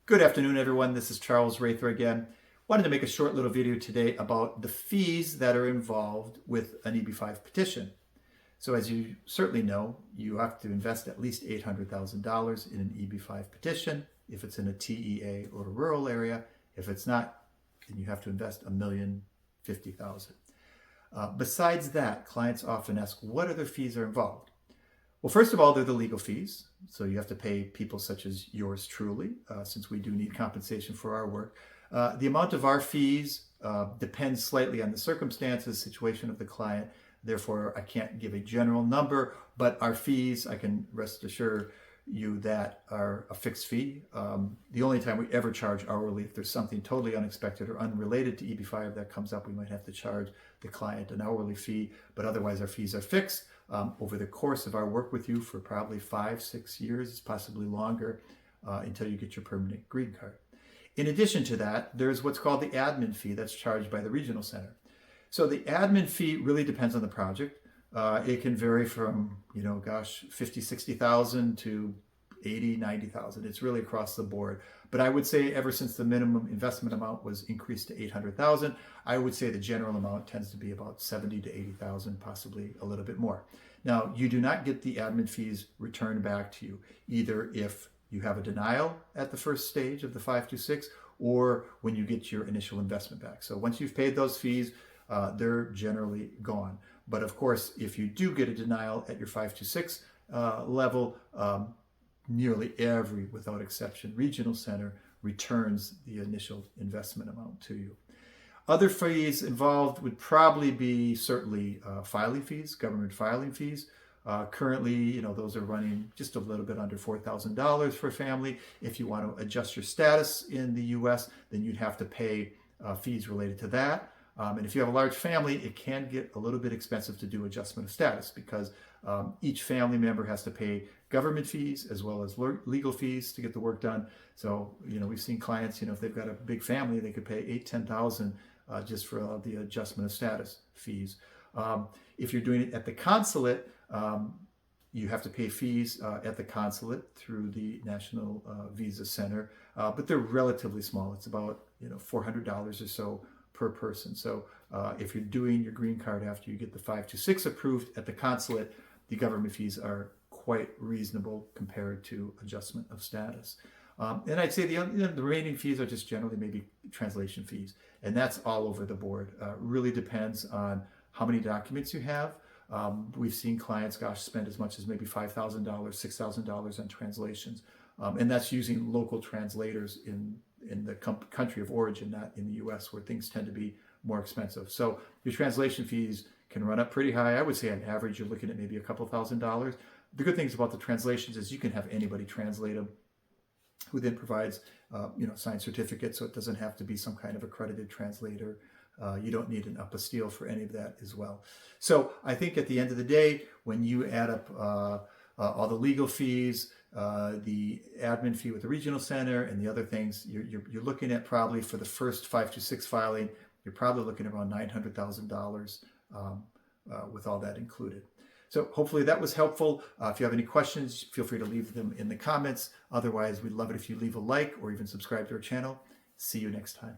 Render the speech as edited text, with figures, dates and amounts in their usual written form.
Good afternoon, everyone. This is Charles Rather again. Wanted to make a short little video today about the fees that are involved with an EB-5 petition. So as you certainly know, you have to invest at least $800,000 in an EB-5 petition if it's in a TEA or a rural area. If it's not, then you have to invest $1,050,000. Besides that, clients often ask what other fees are involved. Well, first of all, they're the legal fees. So you have to pay people such as yours truly, since we do need compensation for our work. The amount of our fees depends slightly on the circumstances, situation of the client. Therefore, I can't give a general number, but our fees, I can rest assure you that are a fixed fee. The only time we ever charge hourly, if there's something totally unexpected or unrelated to EB-5 that comes up, we might have to charge the client an hourly fee, but otherwise our fees are fixed. Over the course of our work with you for probably 5-6 years, possibly longer, until you get your permanent green card. In addition to that, there's what's called the admin fee that's charged by the regional center. So the admin fee really depends on the project. It can vary from, 50, 60,000 to 80, 90,000. It's really across the board. But I would say ever since the minimum investment amount was increased to 800,000, I would say the general amount tends to be about 70 to 80,000, possibly a little bit more. Now, you do not get the admin fees returned back to you, either if you have a denial at the first stage of the 526 or when you get your initial investment back. So once you've paid those fees, they're generally gone. But of course, if you do get a denial at your 526 level, nearly every, without exception, regional center returns the initial investment amount to you. Other fees involved would probably be certainly filing fees, government filing fees. Currently, those are running just a little bit under $4,000 for a family. If you want to adjust your status in the U.S., then you'd have to pay fees related to that. And if you have a large family, it can get a little bit expensive to do adjustment of status because each family member has to pay government fees as well as legal fees to get the work done. So, we've seen clients, if they've got a big family, they could pay $8,000-$10,000 just for the adjustment of status fees. If you're doing it at the consulate, you have to pay fees at the consulate through the National Visa Center, but they're relatively small. It's about $400 or so per person. So if you're doing your green card after you get the 526 approved at the consulate, the government fees are quite reasonable compared to adjustment of status. And I'd say the remaining fees are just generally maybe translation fees, and that's all over the board. Really depends on how many documents you have. We've seen clients, spend as much as maybe $5,000, $6,000 on translations, and that's using local translators in the country of origin, not in the U.S., where things tend to be more expensive. So your translation fees can run up pretty high. I would say on average you're looking at maybe a couple $1,000s. The good things about the translations is you can have anybody translate them, who then provides signed certificate, so it doesn't have to be some kind of accredited translator. You don't need an apostille for any of that as well. So I think at the end of the day, when you add up all the legal fees, the admin fee with the regional center, and the other things, you're looking at probably for the first 526 filing, you're probably looking at around $900,000 with all that included. So hopefully that was helpful. If you have any questions, feel free to leave them in the comments. Otherwise, we'd love it if you leave a like or even subscribe to our channel. See you next time.